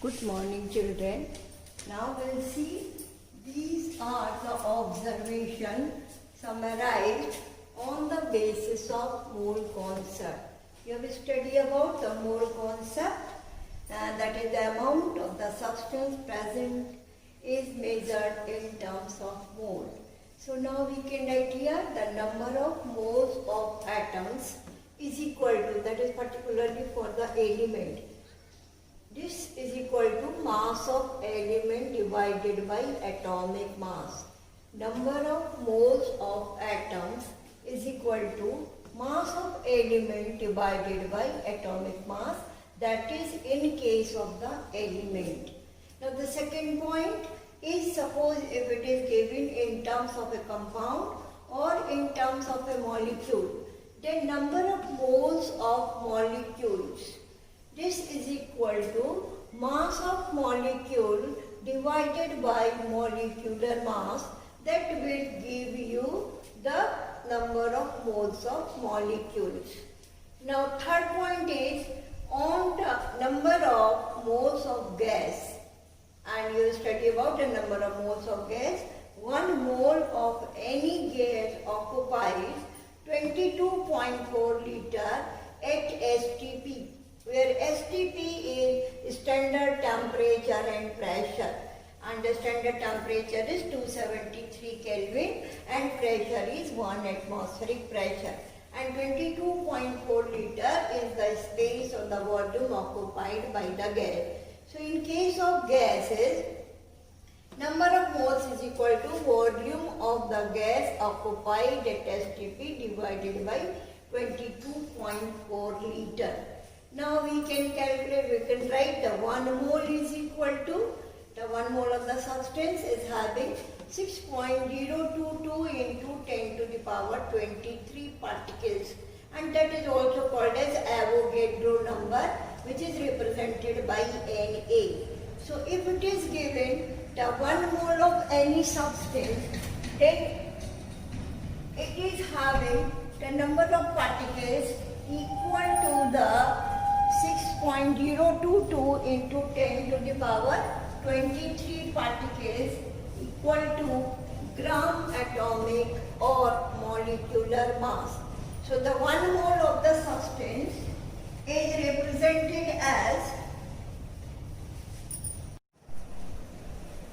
Good morning, children. Now we'll see these are the observations summarized on the basis of mole concept. You have studied about the mole concept, that is the amount of the substance present is measured in terms of mole. So now we can write here the number of moles of atoms is equal to, that is particularly for the element. This is equal to mass of element divided by atomic mass. Number of moles of atoms is equal to mass of element divided by atomic mass, that is in case of the element. Now the second point is, suppose if it is given in terms of a compound or in terms of a molecule, then number of moles of molecules. This is equal to mass of molecule divided by molecular mass, that will give you the number of moles of molecules. Now third point is on the number of moles of gas, and you study about the number of moles of gas. 1 mole of any gas occupies 22.4 liter at STP, where STP is standard temperature and pressure, and the standard temperature is 273 Kelvin and pressure is 1 atmospheric pressure, and 22.4 liter is the space or the volume occupied by the gas. So in case of gases, number of moles is equal to volume of the gas occupied at STP divided by 22.4 liter. Now we can calculate, we can write the 1 mole is equal to, the 1 mole of the substance is having 6.022 into 10 to the power 23 particles, and that is also called as Avogadro number, which is represented by Na. So if it is given the 1 mole of any substance, then it is having the number of particles equal to the 6.022 into 10 to the power 23 particles, equal to gram atomic or molecular mass. So the 1 mole of the substance is represented as,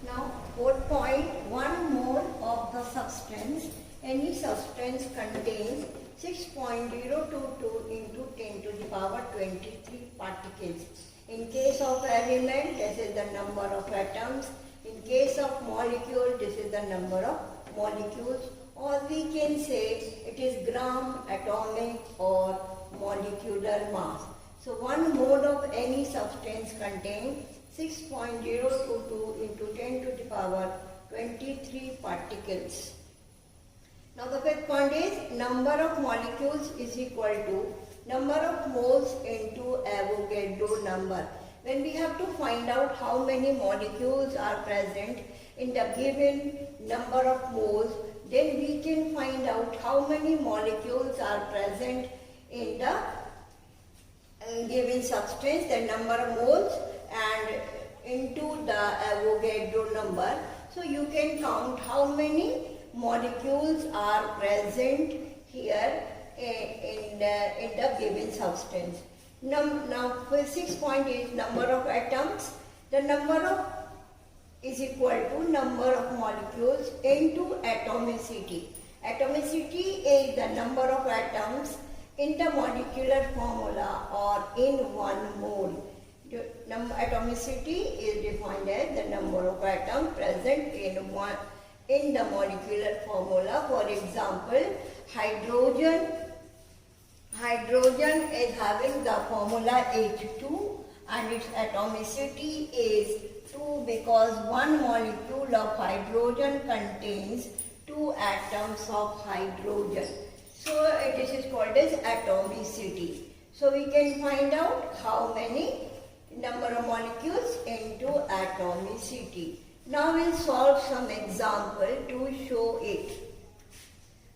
now fourth point, 1 mole of the substance, any substance contains 6.022 into 10 to the power 23 particles. In case of element, this is the number of atoms. In case of molecule, this is the number of molecules, or we can say it is gram atomic or molecular mass. So 1 mole of any substance contains 6.022 into 10 to the power 23 particles. Now the fifth point is number of molecules is equal to number of moles into Avogadro number. When we have to find out how many molecules are present in the given number of moles, then we can find out how many molecules are present in the given substance, the number of moles, and into the Avogadro number. So you can count how many molecules are present here in the given substance. Now sixth point is number of atoms. The number of is equal to number of molecules into atomicity. Atomicity is the number of atoms in the molecular formula or in 1 mole. Atomicity is defined as the number of atoms present in the molecular formula. For example, hydrogen is having the formula H2 and its atomicity is 2 because 1 molecule of hydrogen contains 2 atoms of hydrogen. So this is called as atomicity. So we can find out how many number of molecules into atomicity. Now we'll solve some example to show it.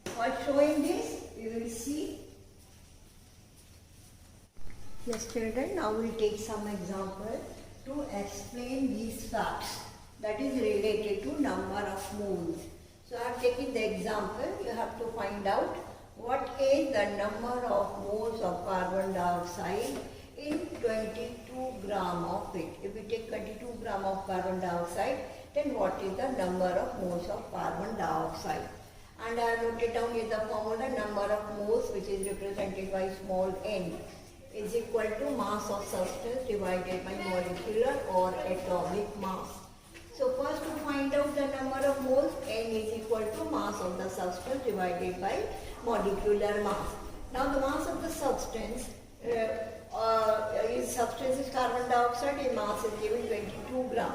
For showing this, we will see. Yes children, now we'll take some example. to explain these facts that is related to number of moles. So I have taken the example. You have to find out what is the number of moles of carbon dioxide in 22 gram of it. If we take 22 gram of carbon dioxide, then what is the number of moles of carbon dioxide? And I have noted down here the formula, number of moles, which is represented by small n, is equal to mass of substance divided by molecular or atomic mass. So first, to find out the number of moles, n is equal to mass of the substance divided by molecular mass. Now the mass of the substance is carbon dioxide, and mass is given 22 gram.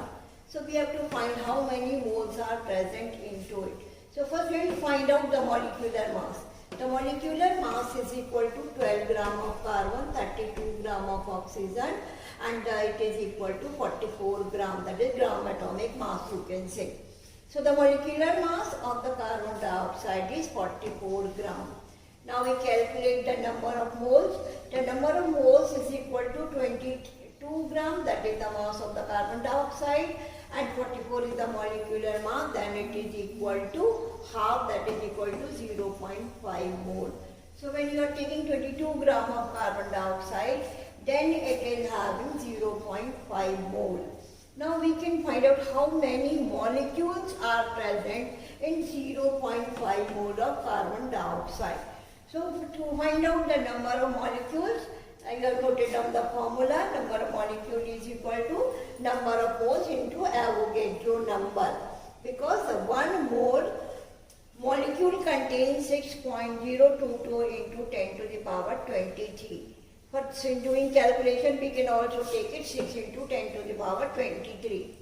So we have to find how many moles are present into it. So first we will find out the molecular mass. The molecular mass is equal to 12 gram of carbon, 32 gram of oxygen, and it is equal to 44 gram, that is gram atomic mass, you can say. So the molecular mass of the carbon dioxide is 44 gram. Now we calculate the number of moles. The number of moles is equal to 22 gram, that is the mass of the carbon dioxide, and 44 is the molecular mass, then it is equal to half, that is equal to 0.5 mole. So when you are taking 22 gram of carbon dioxide, then it is having 0.5 mole. Now we can find out how many molecules are present in 0.5 mole of carbon dioxide. So to find out the number of molecules, I have noted down the formula. Number of molecules is equal to number of moles into Avogadro number, because the 1 mole molecule contains 6.022 into 10 to the power 23. For doing calculation, we can also take it 6 into 10 to the power 23.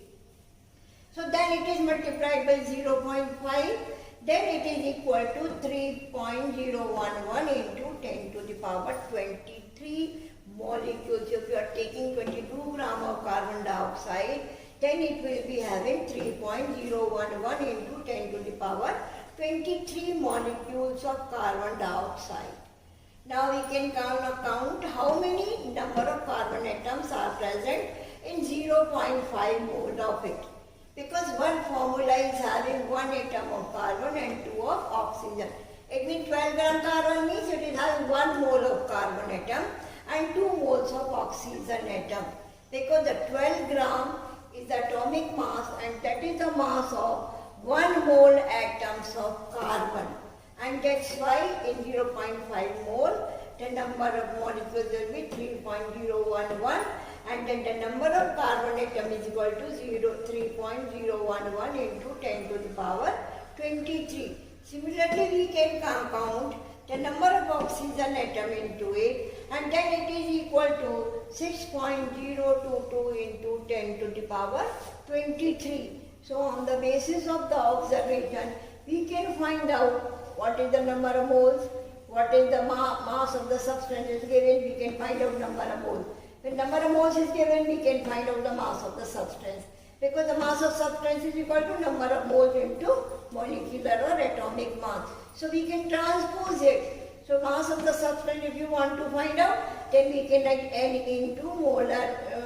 So then it is multiplied by 0.5. Then it is equal to 3.011 into 10 to the power 23 molecules. If you are taking 22 gram of carbon dioxide, then it will be having 3.011 into 10 to the power 23 molecules of carbon dioxide. Now we can count how many number of carbon atoms are present in 0.5 mole of it. Because one formula is having 1 atom of carbon and 2 of oxygen. It means 12 gram carbon means it is having 1 mole of carbon atom and 2 moles of oxygen atom. Because the 12 gram is the atomic mass, and that is the mass of 1 mole atoms of carbon. And that's why in 0.5 mole, the number of molecules will be 3.011, and then the number of carbon atom is equal to 3.011 into 10 to the power 23. Similarly, we can count the number of oxygen atom into it, and then it is equal to 6.022 into 10 to the power 23. So on the basis of the observation, we can find out what is the number of moles, what is the mass of the substance is given, we can find out number of moles. When number of moles is given, we can find out the mass of the substance. Because the mass of substance is equal to number of moles into molecular or atomic mass. So we can transpose it. So mass of the substance, if you want to find out, then we can write N into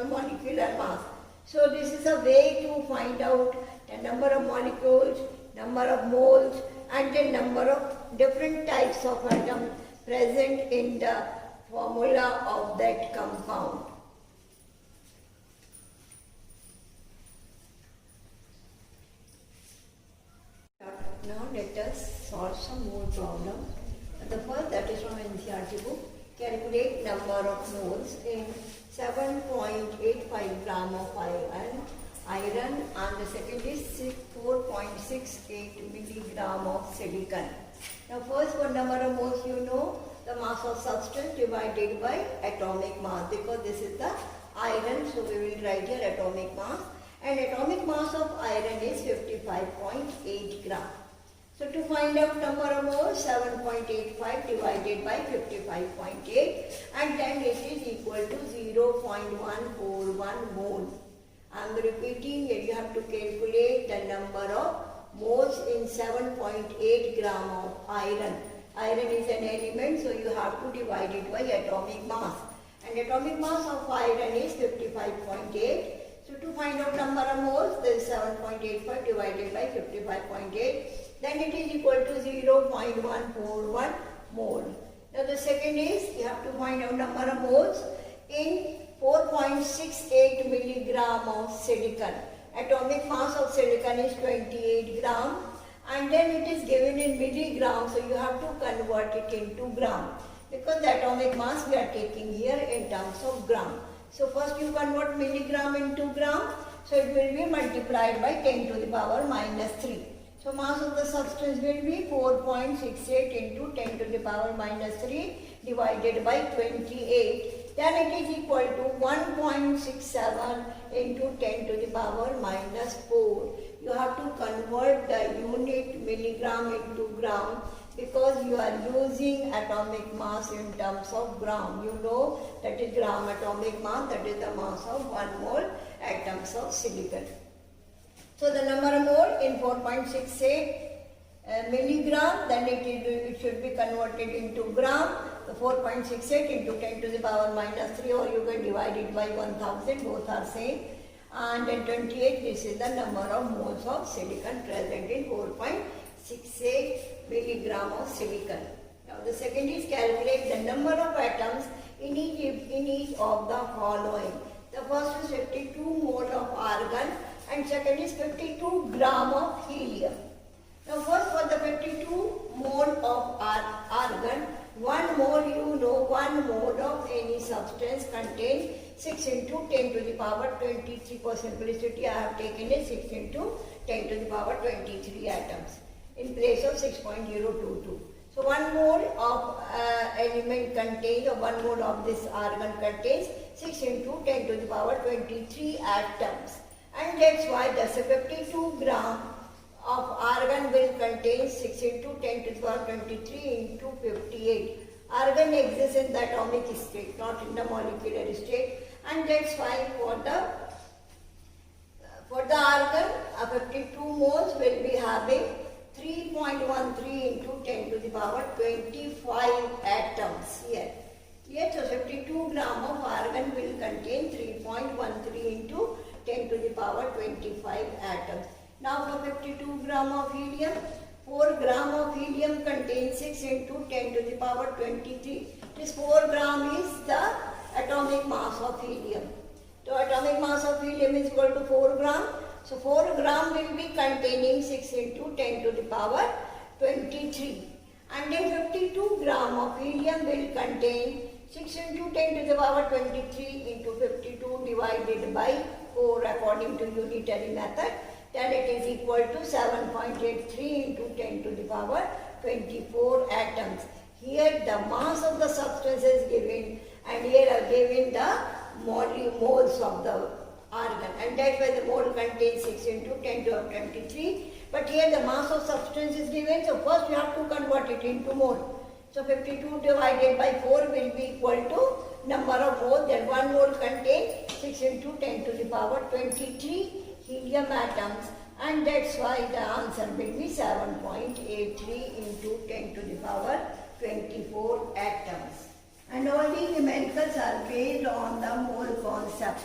molecular mass. So this is a way to find out the number of molecules, number of moles, and the number of different types of atoms present in the formula of that compound. Now let us solve some more problems. The first, that is from NCERT book. Calculate number of moles in 7.85 gram of iron, and the second is 4.68 milligram of silicon. Now first, what number of moles you know? The mass of substance divided by atomic mass, because this is the iron, so we will write here atomic mass, and atomic mass of iron is 55.8 gram. So to find out number of moles, 7.85 divided by 55.8, and then it is equal to 0.141 mole. I am repeating here, you have to calculate the number of moles in 7.8 gram of iron. Iron is an element, so you have to divide it by atomic mass. And atomic mass of iron is 55.8. number of moles, this is 7.85 divided by 55.8. Then it is equal to 0.141 mole. Now the second is, you have to find out number of moles in 4.68 milligram of silicon. Atomic mass of silicon is 28 gram, and then it is given in milligram, so you have to convert it into gram, because the atomic mass we are taking here in terms of gram. So first you convert milligram into gram, so it will be multiplied by 10 to the power minus 3. So mass of the substance will be 4.68 into 10 to the power minus 3 divided by 28. Then it is equal to 1.67 into 10 to the power minus 4. You have to convert the unit milligram into gram, because you are using atomic mass in terms of gram. You know that is gram atomic mass, that is the mass of 1 mole atoms of silicon. So the number of mole in 4.68 milligram, then it should be converted into gram. So 4.68 into 10 to the power minus 3, or you can divide it by 1000, both are same. And then 28, this is the number of moles of silicon present in 4.68 milligram of silicon. Now the second is, calculate the number of atoms in each of the following. The first is 52 mole of argon, and second is 52 gram of helium. Now first, for the 52 mole of argon, 1 mole, you know, 1 mole of any substance contains 6 into 10 to the power 23. For simplicity, I have taken it 6 into 10 to the power 23 atoms in place of 6.022. So 1 mole of element contains, or 1 mole of this argon contains 6 into 10 to the power 23 atoms. And that's why the 52 gram of argon will contain 6 into 10 to the power 23 into 58. Argon exists in the atomic state, not in the molecular state, and that's why for the argon, 52 moles will be having 3.13 into 10 to the power 25 atoms here. Yes, so 52 gram of argon will contain 3.13 into 10 to the power 25 atoms. Now for 52 gram of helium, 4 gram of helium contains 6 into 10 to the power 23. This 4 gram is the atomic mass of helium. So atomic mass of helium is equal to 4 gram. So 4 gram will be containing 6 into 10 to the power 23. And then 52 gram of helium will contain 6 into 10 to the power 23 into 52 divided by 4 according to unitary method. Then it is equal to 7.83 into 10 to the power 24 atoms. Here the mass of the substance is given, and here are given the moles of the argon, and that's why the mole contains 6 into 10 to the power 23. But here the mass of substance is given, so first you have to convert it into mole. So 52 divided by 4 will be equal to number of moles, then 1 mole contains 6 into 10 to the power 23 helium atoms, and that's why the answer will be 7.83 into 10 to the power 24 atoms. And all these numericals are based on the mole concept.